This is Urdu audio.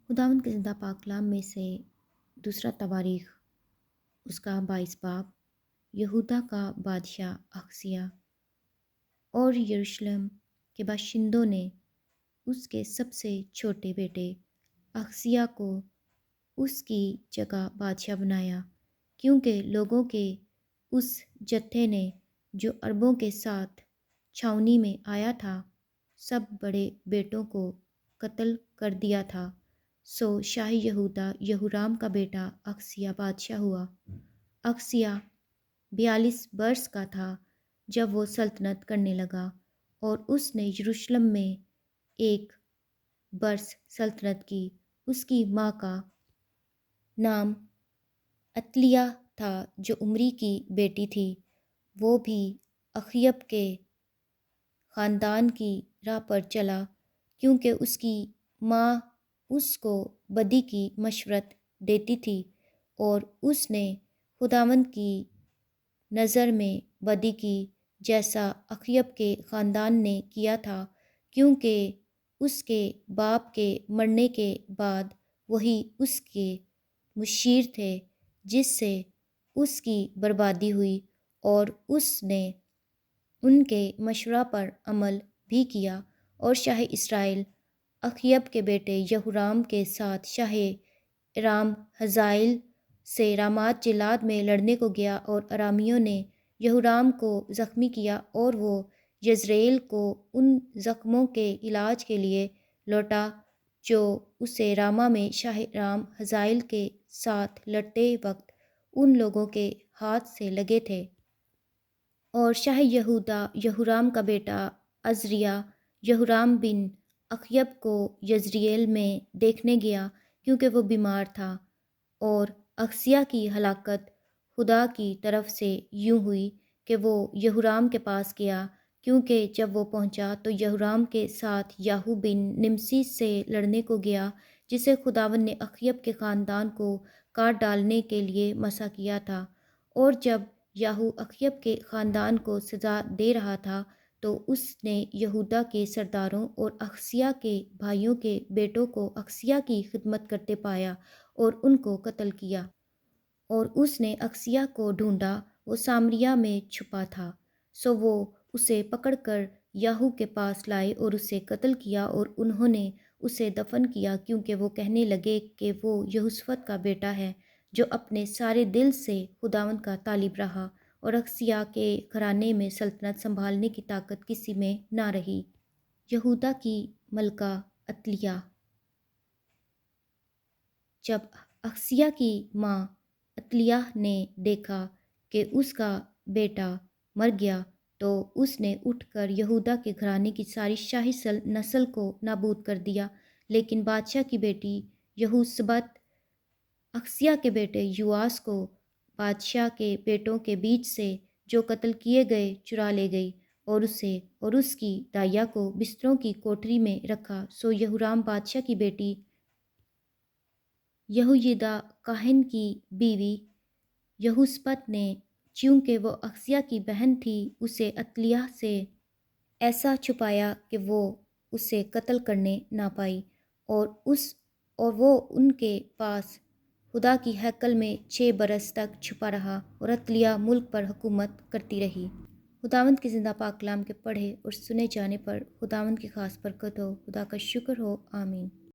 خداوند کے زندہ پاک کلام میں سے دوسرا تواریخ اس کا 22 باب۔ یہودا کا بادشاہ اخزیہ اور یروشلم کے باشندوں نے اس کے سب سے چھوٹے بیٹے اخزیہ کو اس کی جگہ بادشاہ بنایا، کیونکہ لوگوں کے اس جتھے نے جو عربوں کے ساتھ چھاؤنی میں آیا تھا سب بڑے بیٹوں کو قتل کر دیا تھا۔ سو شاہ یہودا یہورام کا بیٹا اخزیہ بادشاہ ہوا۔ اخزیہ 42 برس کا تھا جب وہ سلطنت کرنے لگا، اور اس نے یروشلم میں 1 برس سلطنت کی۔ اس کی ماں کا نام عتلیہ تھا جو عمری کی بیٹی تھی۔ وہ بھی اخیب کے خاندان کی راہ پر چلا، کیونکہ اس کی ماں اس کو بدی کی مشورت دیتی تھی، اور اس نے خداوند کی نظر میں بدی کی جیسا اخیب کے خاندان نے کیا تھا، کیونکہ اس کے باپ کے مرنے کے بعد وہی اس کے مشیر تھے، جس سے اس کی بربادی ہوئی، اور اس نے ان کے مشورہ پر عمل بھی کیا۔ اور شاہ اسرائیل اخیب کے بیٹے یہورام کے ساتھ شاہ ارام حزائیل سے رامات جلاد میں لڑنے کو گیا، اور ارامیوں نے یہورام کو زخمی کیا، اور وہ یزرعیل کو ان زخموں کے علاج کے لیے لوٹا جو اسے راما میں شاہ ارام حزائیل کے ساتھ لڑتے وقت ان لوگوں کے ہاتھ سے لگے تھے۔ اور شاہ یہودا یہورام کا بیٹا عزریہ یہورام بن اخیب کو یزرعیل میں دیکھنے گیا، کیونکہ وہ بیمار تھا۔ اور اخزیہ کی ہلاکت خدا کی طرف سے یوں ہوئی کہ وہ یہورام کے پاس گیا، کیونکہ جب وہ پہنچا تو یہورام کے ساتھ یاہو بن نمسی سے لڑنے کو گیا، جسے خداوند نے اخیب کے خاندان کو کاٹ ڈالنے کے لیے مسح کیا تھا۔ اور جب یاہو اخیب کے خاندان کو سزا دے رہا تھا تو اس نے یہودا کے سرداروں اور اخزیہ کے بھائیوں کے بیٹوں کو اخزیہ کی خدمت کرتے پایا اور ان کو قتل کیا۔ اور اس نے اخزیہ کو ڈھونڈا، وہ سامریا میں چھپا تھا، سو وہ اسے پکڑ کر یاہو کے پاس لائے اور اسے قتل کیا، اور انہوں نے اسے دفن کیا، کیونکہ وہ کہنے لگے کہ وہ یہوشافط کا بیٹا ہے جو اپنے سارے دل سے خداوند کا طالب رہا، اور اخزیہ کے گھرانے میں سلطنت سنبھالنے کی طاقت کسی میں نہ رہی۔ یہودا کی ملکہ عتلیہ۔ جب اخزیہ کی ماں عتلیہ نے دیکھا کہ اس کا بیٹا مر گیا تو اس نے اٹھ کر یہودا کے گھرانے کی ساری شاہی نسل کو نابود کر دیا، لیکن بادشاہ کی بیٹی یہوشبت اخزیہ کے بیٹے یواس کو بادشاہ کے بیٹوں کے بیچ سے جو قتل کیے گئے چرا لے گئی، اور اسے اور اس کی دائیا کو بستروں کی کوٹری میں رکھا۔ سو یہورام بادشاہ کی بیٹی یہویدا کاہن کی بیوی یہوشبت نے، چونکہ وہ اخزیہ کی بہن تھی، اسے عتلیہ سے ایسا چھپایا کہ وہ اسے قتل کرنے نہ پائی، اور وہ ان کے پاس خدا کی ہیکل میں 6 برس تک چھپا رہا، اور عتلیہ ملک پر حکومت کرتی رہی۔ خداوند کے زندہ پاک کلام کے پڑھے اور سنے جانے پر خداوند کی خاص برکت ہو۔ خدا کا شکر ہو، آمین۔